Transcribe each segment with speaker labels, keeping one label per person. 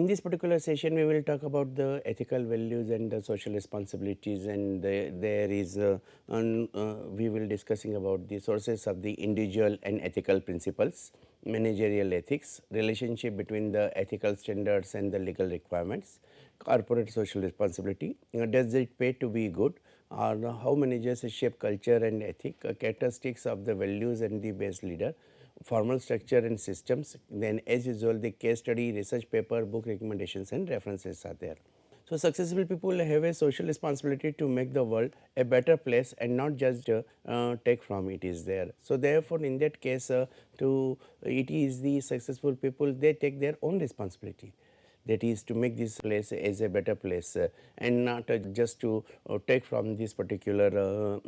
Speaker 1: this particular session, we will talk about the ethical values and the social responsibilities, and we will discussing about the sources of the individual and ethical principles, managerial ethics, relationship between the ethical standards and the legal requirements, corporate social responsibility, does it pay to be good, or how managers shape culture and ethic, characteristics of the values and the best leader, formal structure and systems. Then as usual, the case study, research paper, book recommendations and references are there. So, successful people have a social responsibility to make the world a better place and not just take from it is there. So, therefore, in that case to it is the successful people, they take their own responsibility, that is to make this place as a better place and not just to take from this particular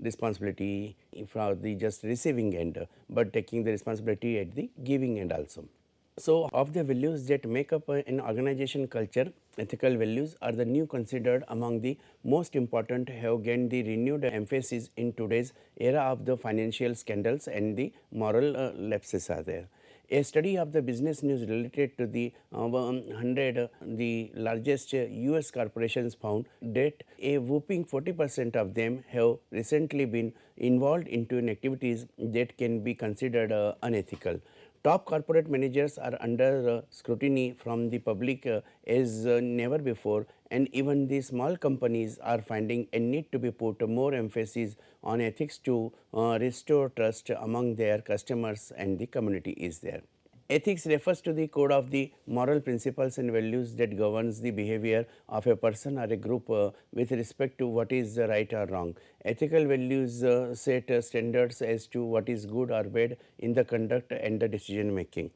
Speaker 1: responsibility from the just receiving end, but taking the responsibility at the giving end also. So, of the values that make up an organization culture, ethical values are the new considered among the most important, have gained the renewed emphasis in today's era of the financial scandals and the moral lapses are there. A study of the business news related to the 100 the largest US corporations found that a whopping 40% of them have recently been involved into activities that can be considered unethical. Top corporate managers are under scrutiny from the public as never before, and even the small companies are finding a need to be put more emphasis on ethics to restore trust among their customers and the community is there. Ethics refers to the code of the moral principles and values that governs the behavior of a person or a group with respect to what is right or wrong. Ethical values set standards as to what is good or bad in the conduct and the decision making.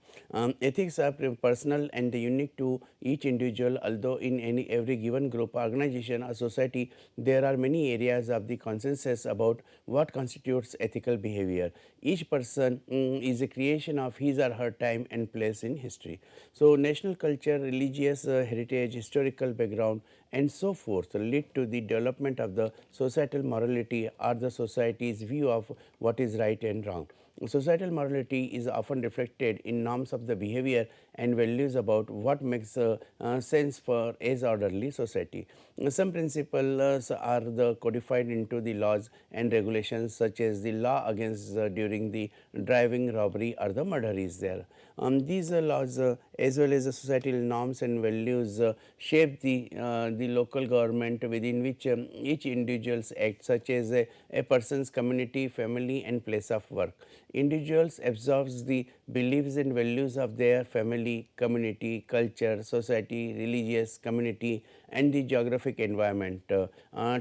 Speaker 1: Ethics are personal and unique to each individual, although in every given group, organization or society, there are many areas of the consensus about what constitutes ethical behavior. Each person is a creation of his or her time and place in history. So, national culture, religious heritage, historical background and so forth lead to the development of the societal morality or the society's view of what is right and wrong. Societal morality is often reflected in norms of the behavior and values about what makes sense for as orderly society. Some principles are the codified into the laws and regulations, such as the law against during the driving, robbery or the murder is there. These laws as well as the societal norms and values shape the local government within which each individuals act, such as a person's community, family and place of work. Individuals absorbs the beliefs and values of their family, community, culture, society, religious community and the geographic environment,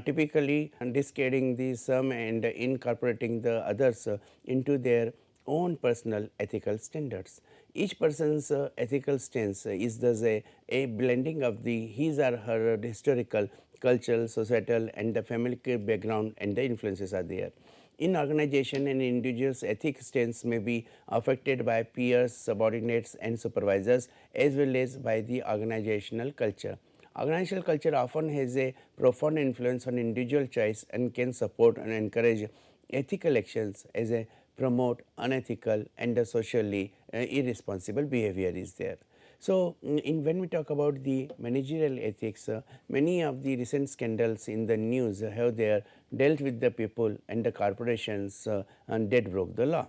Speaker 1: typically discarding the some and incorporating the others into their own personal ethical standards. Each person's ethical stance is thus a blending of the his or her historical, cultural, societal and the family background and the influences are there. In organization, an individual's ethic stance may be affected by peers, subordinates and supervisors as well as by the organizational culture. Organizational culture often has a profound influence on individual choice and can support and encourage ethical actions as a promote unethical and socially irresponsible behavior is there. So, when we talk about the managerial ethics, many of the recent scandals in the news have there dealt with the people and the corporations and that broke the law.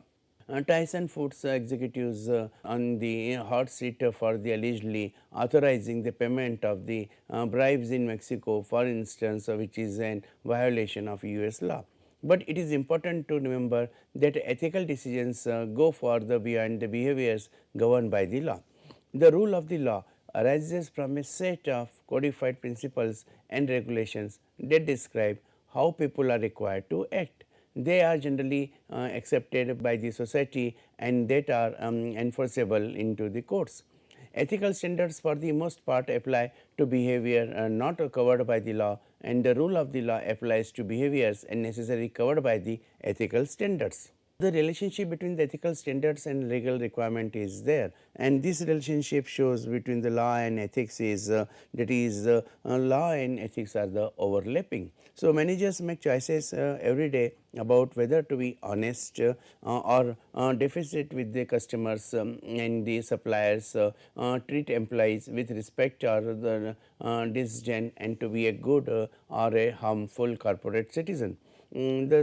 Speaker 1: Tyson Foods executives on the hot seat for the allegedly authorizing the payment of the bribes in Mexico, for instance, which is a violation of US law. But it is important to remember that ethical decisions go further beyond the behaviors governed by the law. The rule of the law arises from a set of codified principles and regulations that describe how people are required to act. They are generally accepted by the society and that are enforceable into the courts. Ethical standards for the most part apply to behavior not covered by the law, and the rule of the law applies to behaviors and necessarily covered by the ethical standards. The relationship between the ethical standards and legal requirement is there, and this relationship shows between the law and ethics is law and ethics are the overlapping. So managers make choices every day about whether to be honest or deficit with the customers and the suppliers, treat employees with respect or the disdain, and to be a good or a harmful corporate citizen.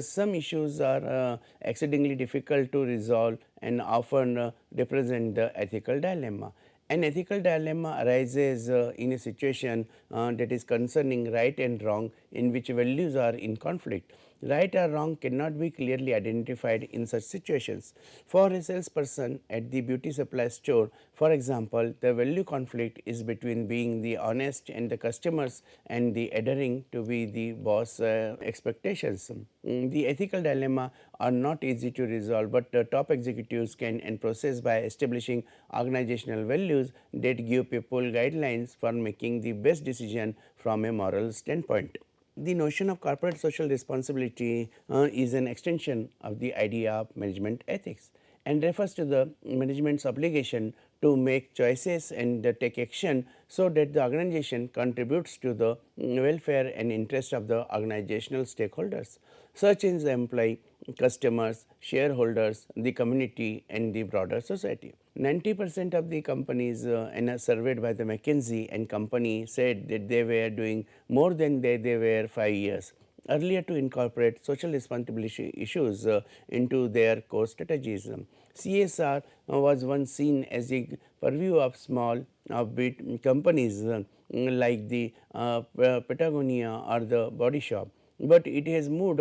Speaker 1: Some issues are exceedingly difficult to resolve and often represent the ethical dilemma. An ethical dilemma arises in a situation that is concerning right and wrong, in which values are in conflict. Right or wrong cannot be clearly identified in such situations. For a salesperson at the beauty supply store, for example, the value conflict is between being the honest and the customers and the adhering to be the boss expectations. The ethical dilemma are not easy to resolve, but top executives can and process by establishing organizational values that give people guidelines for making the best decision from a moral standpoint. The notion of corporate social responsibility is an extension of the idea of management ethics and refers to the management's obligation to make choices and take action so that the organization contributes to the welfare and interest of the organizational stakeholders, such as the employee, customers, shareholders, the community, and the broader society. 90% of the companies surveyed by the McKinsey and Company said that they were doing more than they were 5 years earlier to incorporate social responsibility issues into their core strategies. CSR was once seen as a purview of small offbeat companies like the Patagonia or the Body Shop, but it has moved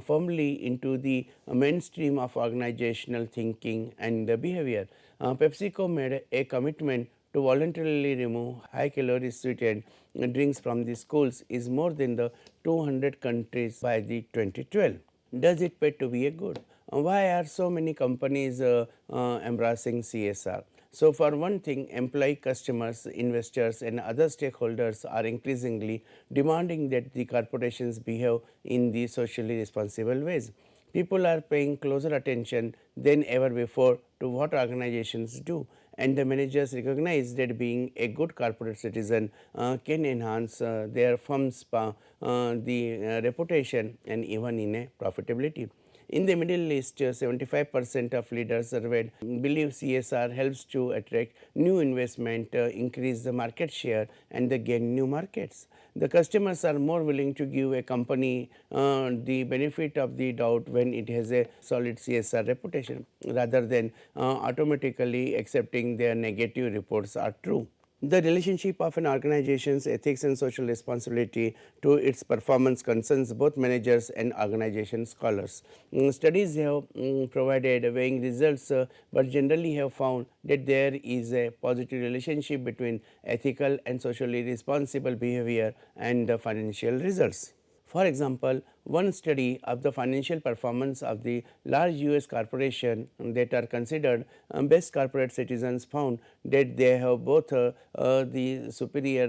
Speaker 1: firmly into the mainstream of organizational thinking and behavior. PepsiCo made a commitment to voluntarily remove high calorie sweetened drinks from the schools is more than the 200 countries by the 2012. Does it pay to be a good? Why are so many companies embracing CSR? So, for one thing, employee, customers, investors, and other stakeholders are increasingly demanding that the corporations behave in the socially responsible ways. People are paying closer attention than ever before to what organizations do, and the managers recognize that being a good corporate citizen can enhance their firm's reputation and even in a profitability. In the Middle East, 75% of leaders surveyed believe CSR helps to attract new investment, increase the market share, and gain new markets. The customers are more willing to give a company the benefit of the doubt when it has a solid CSR reputation, rather than automatically accepting their negative reports are true. The relationship of an organization's ethics and social responsibility to its performance concerns both managers and organization scholars. Studies have provided weighing results, but generally have found that there is a positive relationship between ethical and socially responsible behavior and the financial results. For example, one study of the financial performance of the large US corporation that are considered best corporate citizens found that they have both the superior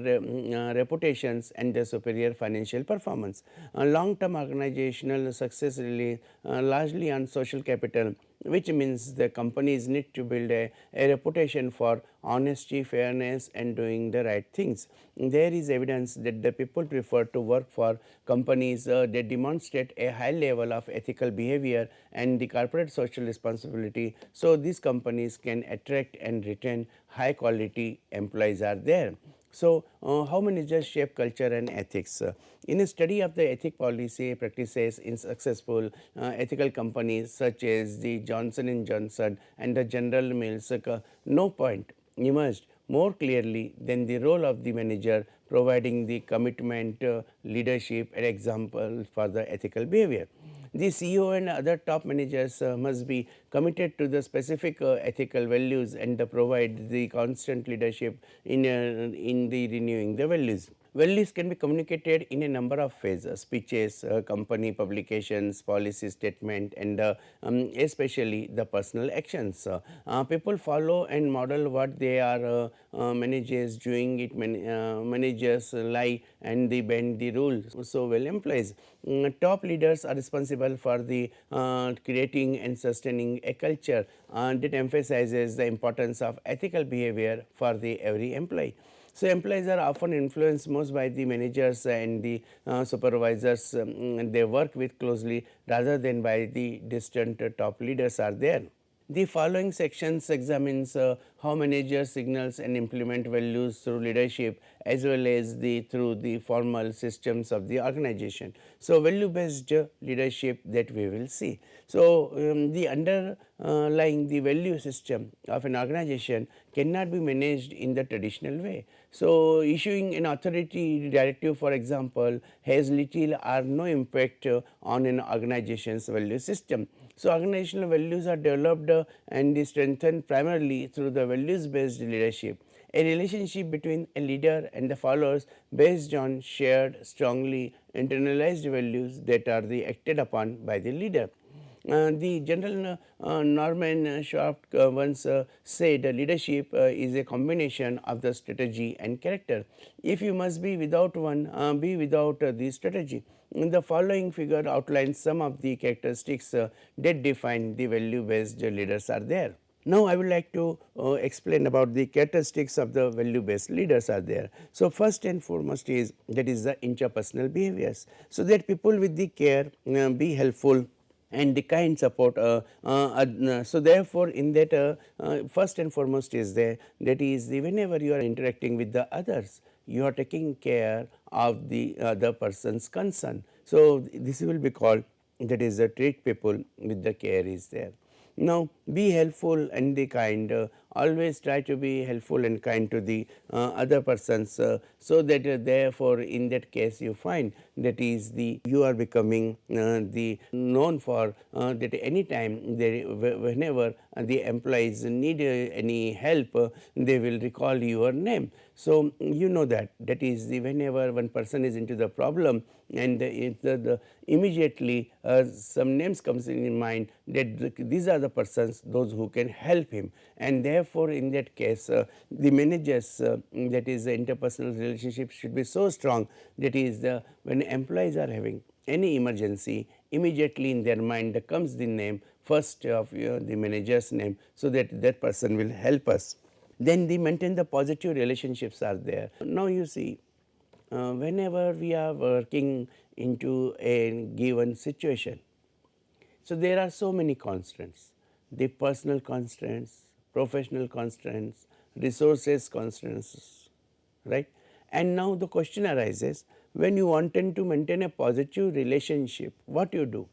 Speaker 1: reputations and the superior financial performance. Long-term organizational success really largely on social capital, which means the companies need to build a reputation for honesty, fairness, and doing the right things. There is evidence that the people prefer to work for companies that demonstrate a high level of ethical behavior and the corporate social responsibility, so these companies can attract and retain high quality employees are there. So, how managers shape culture and ethics? In a study of the ethic policy practices in successful ethical companies such as the Johnson and Johnson and the General Mills, no point emerged more clearly than the role of the manager providing the commitment, leadership, and example for the ethical behavior. The CEO and other top managers must be committed to the specific ethical values and provide the constant leadership in the renewing the values. Values can be communicated in a number of phases: speeches, company publications, policy statement, and especially the personal actions. People follow and model what they are managers doing it. Managers lie and they bend the rules. So well employees. Top leaders are responsible for the creating and sustaining a culture that emphasizes the importance of ethical behavior for the every employee. So employees are often influenced most by the managers and the supervisors they work with closely, rather than by the distant top leaders are there. The following sections examines how managers signals and implement values through leadership, as well as through the formal systems of the organization. So value based leadership that we will see. So the underlying the value system of an organization cannot be managed in the traditional way. So issuing an authority directive, for example, has little or no impact on an organization's value system. So organizational values are developed and strengthened primarily through the values based leadership, a relationship between a leader and the followers based on shared, strongly internalized values that are acted upon by the leader. The general Norman Sharp once said leadership is a combination of the strategy and character. If you must be without one, be without the strategy. The following figure outlines some of the characteristics that define the value based leaders are there. Now, I would like to explain about the characteristics of the value based leaders are there. So, first and foremost is that is the interpersonal behaviors. So, that people with the care be helpful and the kind support. So, therefore, in that first and foremost is there, that is the whenever you are interacting with the others, you are taking care of the other person's concern. So, this will be called, that is the treat people with the care is there. Now, be helpful and the kind, always try to be helpful and kind to the other persons, so that therefore, in that case you find that is the you are becoming the known for that any time they whenever the employees need any help, they will recall your name. So, you know that is the whenever one person is into the problem and the immediately some names comes in mind that these are the persons those who can help him, and therefore, in that case the managers that is the interpersonal relationship should be so strong, that is the when employees are having any emergency, immediately in their mind comes the name first of the manager's name, so that that person will help us. Then they maintain the positive relationships are there. Now you see, whenever we are working into a given situation, so there are so many constraints: the personal constraints, professional constraints, resources constraints, right? And now the question arises, when you wanted to maintain a positive relationship, what you do?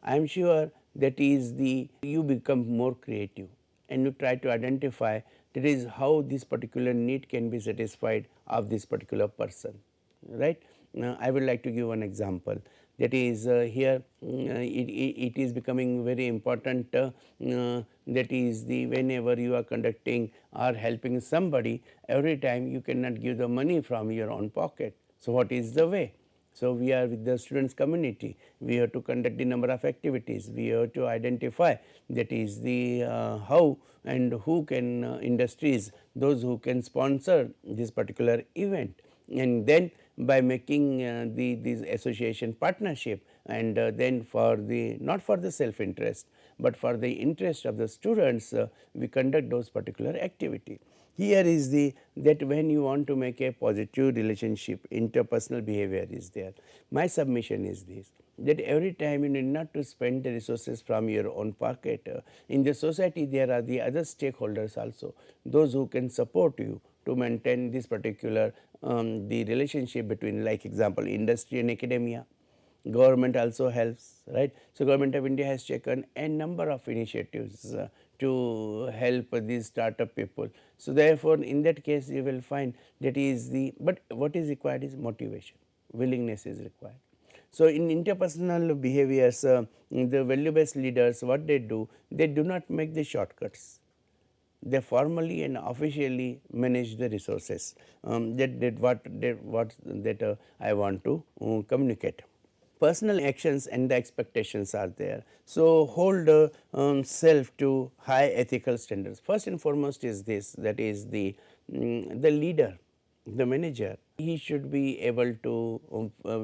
Speaker 1: I am sure that is the you become more creative and you try to identify that is how this particular need can be satisfied of this particular person, right. Now, I would like to give one example, that is here it is becoming very important, that is the whenever you are conducting or helping somebody, every time you cannot give the money from your own pocket. So, what is the way? So, we are with the students community, we have to conduct the number of activities, we have to identify that is the how and who can industries, those who can sponsor this particular event, and then by making this association partnership, and then for the not for the self interest, but for the interest of the students, we conduct those particular activity. Here is the that when you want to make a positive relationship, interpersonal behavior is there. My submission is this, that every time you need not to spend the resources from your own pocket. In the society there are the other stakeholders also, those who can support you to maintain this particular the relationship between, like example, industry and academia. Government also helps, right. So, Government of India has taken a number of initiatives to help these startup people. So, therefore, in that case you will find that is the, but what is required is motivation, willingness is required. So, in interpersonal behaviors, the value based leaders, what they do not make the shortcuts. they formally and officially manage the resources. That I want to communicate. Personal actions and the expectations are there. So, hold self to high ethical standards. First and foremost is this, that is the leader, the manager, he should be able to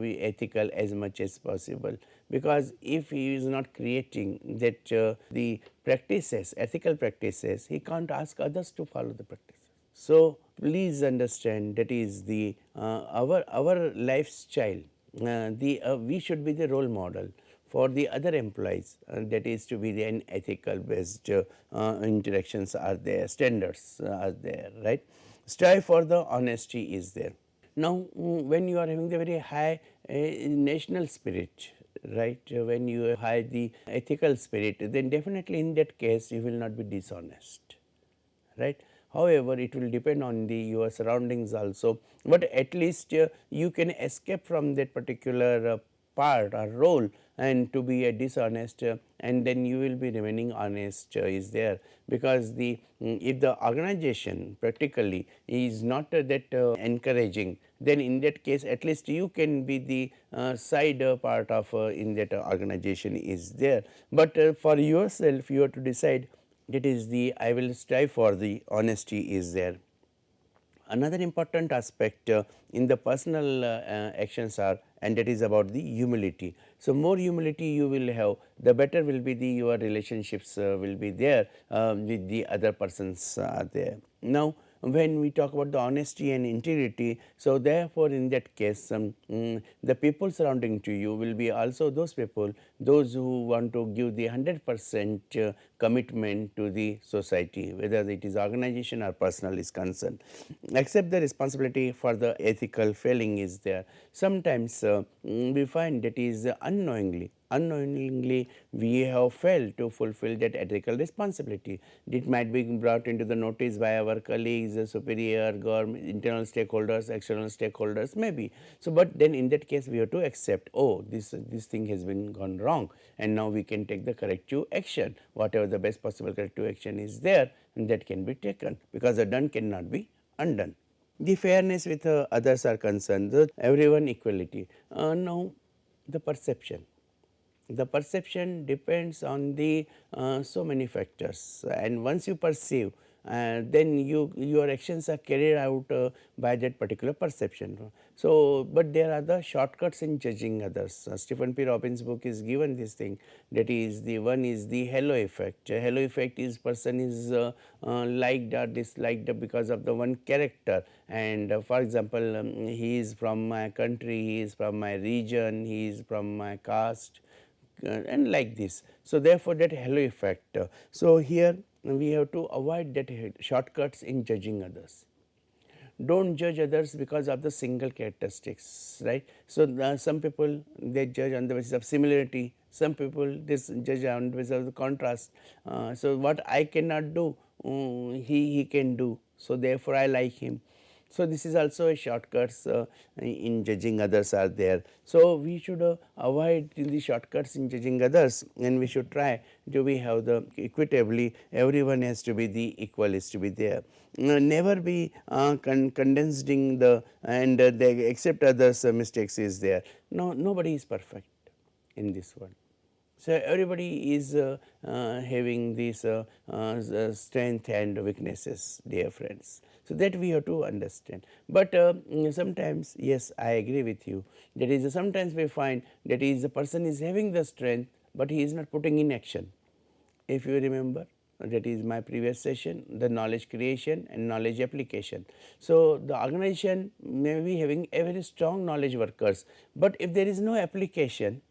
Speaker 1: be ethical as much as possible, because if he is not creating that the practices, ethical practices, he can't ask others to follow the practices. So, please understand that is the our lifestyle. We should be the role model for the other employees, that is to be the an ethical based interactions are there, standards are there, right. Strive for the honesty is there. Now, when you are having the very high national spirit, right, when you have high the ethical spirit, then definitely in that case you will not be dishonest, right. However, it will depend on the your surroundings also, but at least you can escape from that particular part or role and to be a dishonest, and then you will be remaining honest is there, because if the organization practically is not that encouraging, then in that case at least you can be the side part of in that organization is there. But for yourself you have to decide, that is the I will strive for the honesty is there. Another important aspect in the personal actions are, and that is about the humility. So, more humility you will have, the better will be the your relationships will be there with the other persons there. Now, when we talk about the honesty and integrity, so therefore in that case the people surrounding to you will be also those people, those who want to give the 100% commitment to the society, whether it is organization or personal is concerned. Accept the responsibility for the ethical failing is there. Sometimes we find that is unknowingly we have failed to fulfill that ethical responsibility. It might be brought into the notice by our colleagues, superior, government, internal stakeholders, external stakeholders maybe. So, but then in that case we have to accept, oh, this thing has been gone wrong, and now we can take the corrective action, whatever the best possible corrective action is there, and that can be taken, because the done cannot be undone. The fairness with others are concerned, everyone equality. Now, the perception. The perception depends on the so many factors, and once you perceive, then your actions are carried out by that particular perception. So, but there are the shortcuts in judging others. Stephen P. Robbins' book is given this thing, that is the one is the halo effect. Halo effect is person is liked or disliked because of the one character, and for example, he is from my country, he is from my region, he is from my caste, and like this. So, therefore, that halo effect. So, here we have to avoid that shortcuts in judging others. Do not judge others because of the single characteristics, right. So, some people they judge on the basis of similarity, some people this judge on the basis of the contrast. So, what I cannot do, he can do. So, therefore, I like him. So, this is also a shortcuts in judging others are there. So, we should avoid the shortcuts in judging others, and we should try to be have the equitably, everyone has to be the equal is to be there. Never be condensing the and they accept others mistakes is there. No, nobody is perfect in this world. So, everybody is having these strength and weaknesses, dear friends. So, that we have to understand. But sometimes, yes, I agree with you. That is, sometimes we find that is the person is having the strength, but he is not putting in action. If you remember, that is my previous session, the knowledge creation and knowledge application. So, the organization may be having a very strong knowledge workers, but if there is no application,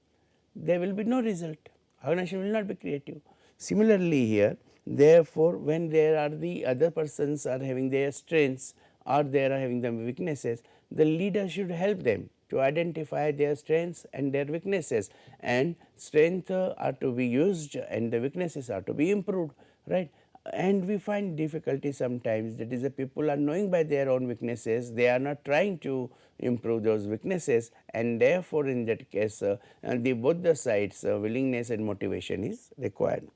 Speaker 1: there will be no result, organization will not be creative. Similarly, here therefore, when there are the other persons are having their strengths or they are having the weaknesses, the leader should help them to identify their strengths and their weaknesses, and strength are to be used and the weaknesses are to be improved, right. And we find difficulty sometimes, that is the people are knowing by their own weaknesses, they are not trying to improve those weaknesses, and therefore, in that case both the sides willingness and motivation is required.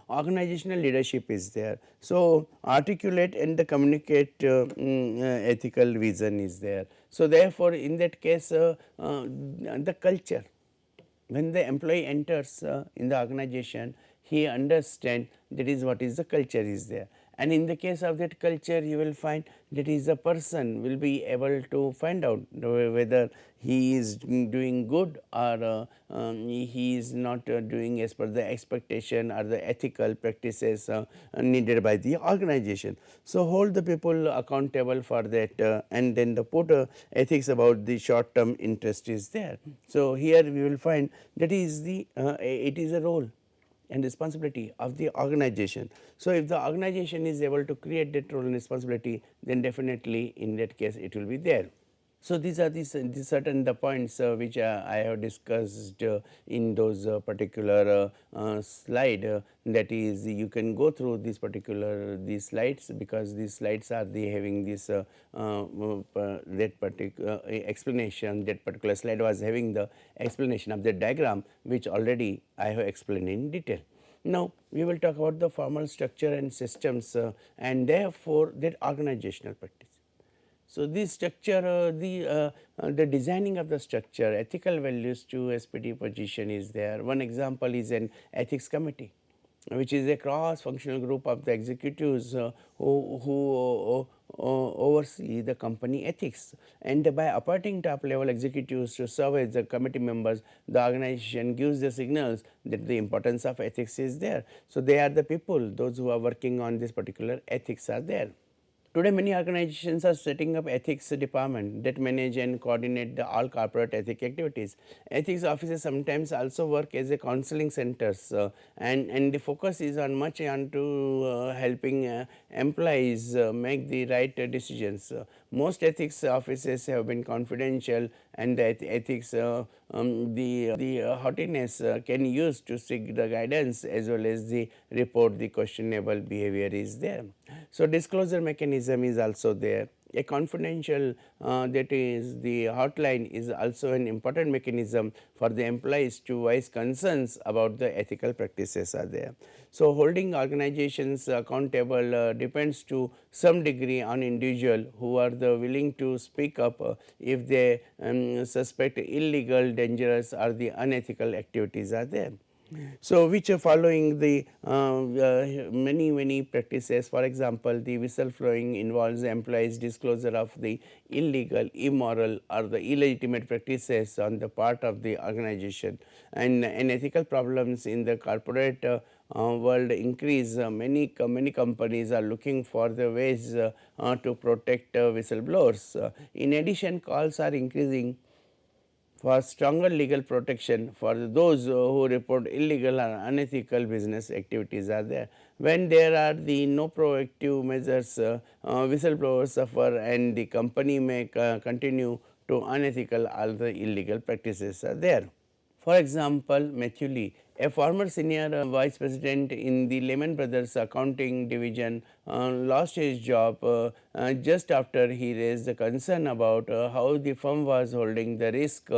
Speaker 1: organizational leadership is there. So, articulate and the communicate ethical vision is there. So, therefore, in that case the culture, when the employee enters in the organization, he understands that is what is the culture is there, and in the case of that culture you will find that is the person will be able to find out whether he is doing good or he is not doing as per the expectation or the ethical practices needed by the organization. So, hold the people accountable for that and then the put ethics about the short term interest is there. So, here we will find that is the it is a role and responsibility of the organization. So, if the organization is able to create that role and responsibility, then definitely in that case it will be there. So, these are these certain the points which I have discussed in those particular slide, that is you can go through these particular these slides, because these slides are the having this that particular explanation. That particular slide was having the explanation of the diagram which already I have explained in detail. Now, we will talk about the formal structure and systems and therefore that organizational practice. So, this structure the designing of the structure, ethical values to SPD position is there. One example is an ethics committee, which is a cross functional group of the executives who oversee the company ethics, and by appointing top level executives to serve as the committee members, the organization gives the signals that the importance of ethics is there. So, they are the people, those who are working on this particular ethics are there. Today, many organizations are setting up ethics department that manage and coordinate the all corporate ethic activities. Ethics offices sometimes also work as a counseling centers, and the focus is on much on to helping employees make the right decisions. Most ethics offices have been confidential, and the ethics the haughtiness can use to seek the guidance as well as the report the questionable behavior is there. So, disclosure mechanism is also there. A confidential that is the hotline is also an important mechanism for the employees to voice concerns about the ethical practices are there. So, holding organizations accountable depends to some degree on individual who are the willing to speak up if they suspect illegal, dangerous or the unethical activities are there. So, which are following the many practices. For example, the whistleblowing involves the employees disclosure of the illegal, immoral or the illegitimate practices on the part of the organization, and ethical problems in the corporate world increase. Many companies are looking for the ways to protect whistleblowers. In addition, calls are increasing for stronger legal protection for those who report illegal or unethical business activities are there. When there are the no proactive measures, whistleblowers suffer and the company may continue to unethical or the illegal practices are there. For example, Matthew Lee, a former senior vice president in the Lehman Brothers accounting division, lost his job just after he raised the concern about how the firm was holding the risk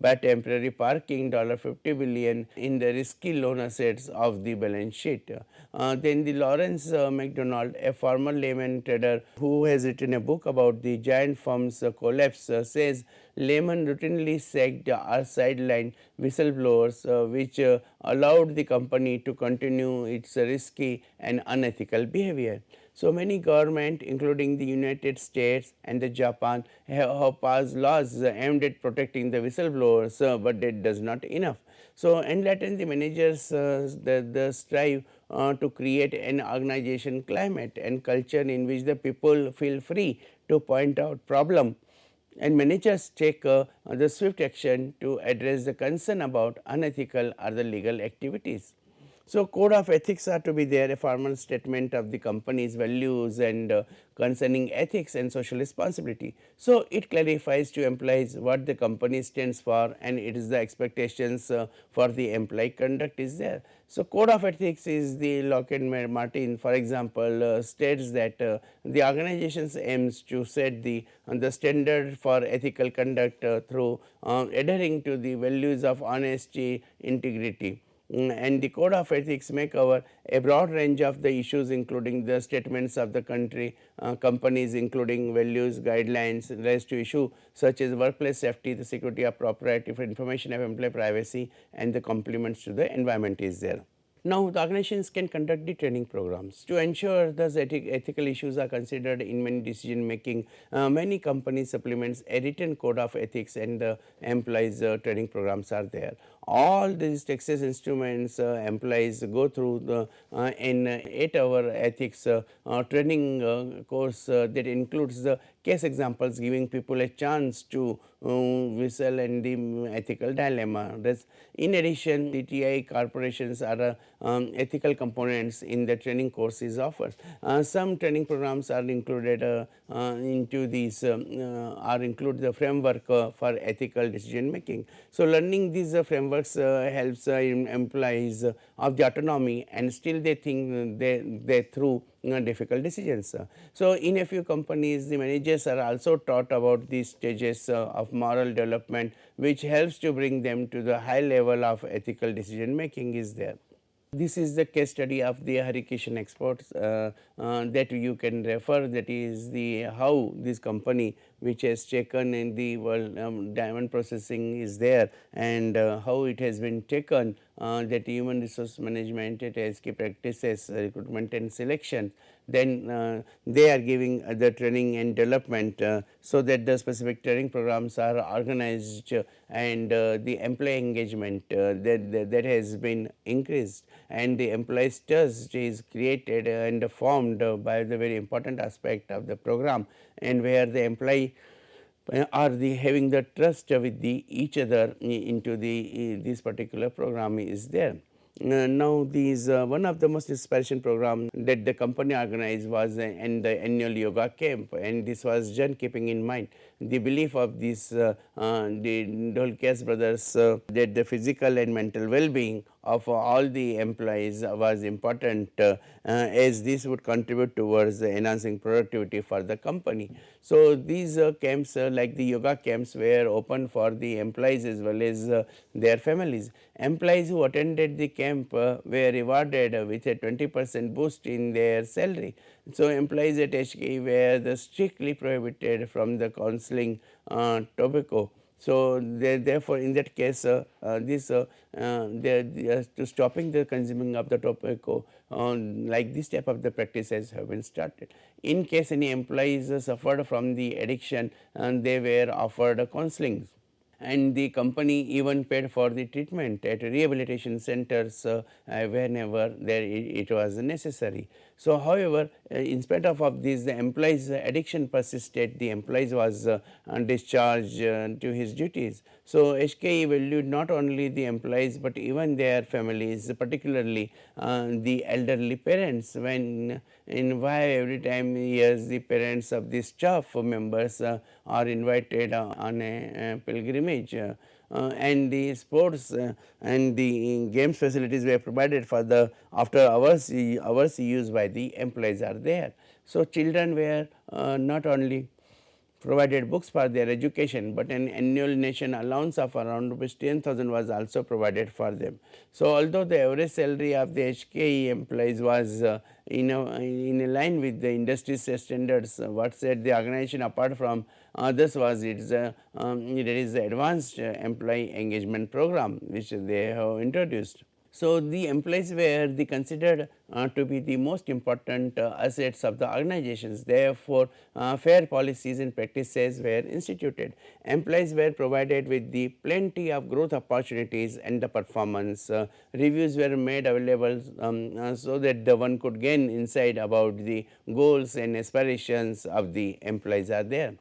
Speaker 1: by temporarily parking $50 billion in the risky loan assets of the balance sheet. Then the Lawrence McDonald, a former Lehman trader who has written a book about the giant firm's collapse, says Lehman routinely sacked or sidelined whistleblowers, which allowed the company to continue its risky and unethical behavior. So, many governments including the United States and the Japan have passed laws aimed at protecting the whistleblowers, but that does not enough. So, enlighten the managers the strive to create an organization climate and culture in which the people feel free to point out problem, and managers take the swift action to address the concern about unethical or the legal activities. So, code of ethics are to be there, a formal statement of the company's values and concerning ethics and social responsibility. So, it clarifies to employees what the company stands for, and it is the expectations for the employee conduct is there. So, code of ethics is the Lockheed Martin, for example, states that the organization's aims to set the standard for ethical conduct through adhering to the values of honesty, integrity, And the code of ethics may cover a broad range of the issues, including the statements of the country companies, including values, guidelines related to issue such as workplace safety, the security of proprietary information of employee privacy, and the complements to the environment is there. Now, the organizations can conduct the training programs to ensure those ethical issues are considered in many decision making. Many companies supplements a written code of ethics, and the employees training programs are there. All these Texas instruments employees go through the in 8-hour ethics training course that includes the case examples, giving people a chance to whistle and the ethical dilemma. In addition, CTI corporations are ethical components in the training courses offered. Some training programs are included into these are include the framework for ethical decision making. So, learning these frameworks helps employees of the autonomy, and still they think they through difficult decisions. So, in a few companies, the managers are also taught about these stages of moral development, which helps to bring them to the high level of ethical decision making is there. This is the case study of the Harikition exports that you can refer, that is the how this company which has taken in the world diamond processing is there, and how it has been taken that human resource management, it has key practices, recruitment and selection. Then they are giving the training and development so that the specific training programs are organized and the employee engagement that has been increased, and the employees trust is created and formed by the very important aspect of the program, and where the employee are the having the trust with the each other into the this particular program is there. Now, these one of the most inspiration program that the company organized was in the annual yoga camp, and this was done keeping in mind the belief of these the Dholkas brothers that the physical and mental well-being of all the employees was important as this would contribute towards enhancing productivity for the company. So, these camps like the yoga camps were open for the employees as well as their families. Employees who attended the camp were rewarded with a 20% boost in their salary. So, employees at HKE were strictly prohibited from the counseling tobacco. So, therefore, in that case to stopping the consuming of the tobacco, like this type of the practices have been started. In case any employees suffered from the addiction, they were offered counseling, and the company even paid for the treatment at rehabilitation centers whenever it was necessary. So, however, in spite of this, the employee's addiction persisted. The employee was discharged to his duties. So, HKE valued not only the employees, but even their families, particularly the elderly parents, when in why every time yes, the parents of the staff members are invited on a pilgrimage. And the sports and the games facilities were provided for the after hours used by the employees are there. So, children were not only provided books for their education, but an annual nation allowance of around ₹10,000 was also provided for them. So, although the average salary of the HKE employees was in a line with the industry standards, what said the organization apart from others was it is the advanced employee engagement program which they have introduced. So, the employees were considered to be the most important assets of the organizations. Therefore, fair policies and practices were instituted. Employees were provided with the plenty of growth opportunities, and the performance reviews were made available so that the one could gain insight about the goals and aspirations of the employees are there.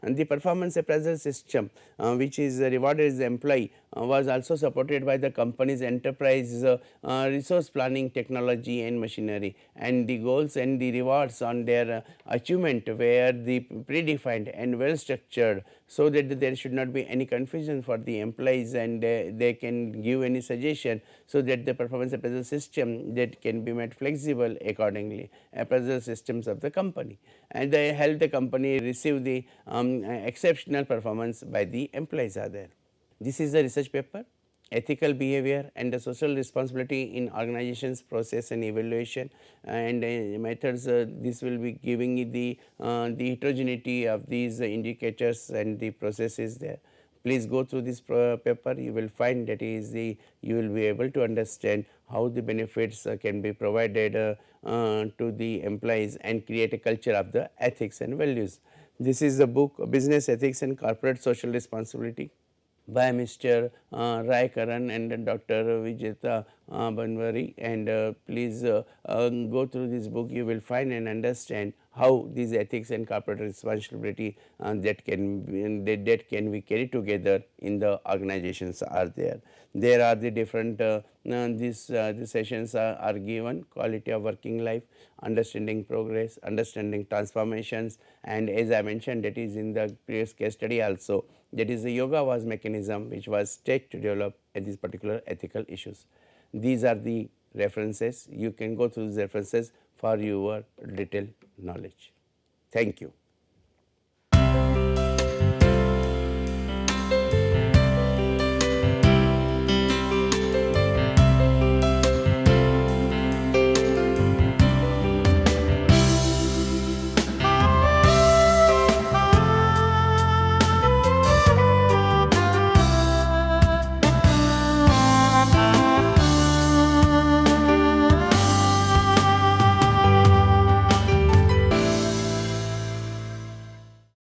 Speaker 1: And the performance appraisal system which is rewarded the employee was also supported by the company's enterprise resource planning technology and machinery, and the goals and the rewards on their achievement were the predefined and well structured, so that there should not be any confusion for the employees, and they can give any suggestion, so that the performance appraisal system that can be made flexible accordingly, appraisal systems of the company, and they help the company receive the exceptional performance by the employees are there. This is the research paper ethical behavior and the social responsibility in organizations process and evaluation and methods. This will be giving you the heterogeneity of these indicators and the processes there. Please go through this paper. You will find that is the you will be able to understand how the benefits can be provided to the employees and create a culture of the ethics and values. This is the book Business Ethics and Corporate Social Responsibility by Mr. Rai Karan and Dr. Vijeta Banwari, and please go through this book. You will find and understand how these ethics and corporate responsibility that can be carried together in the organizations are there. There are the different these sessions are given: quality of working life, understanding progress, understanding transformations, and as I mentioned, that is in the previous case study also, that is the yoga was mechanism which was take to develop these particular ethical issues. These are the references. You can go through these references for your detailed knowledge. Thank you.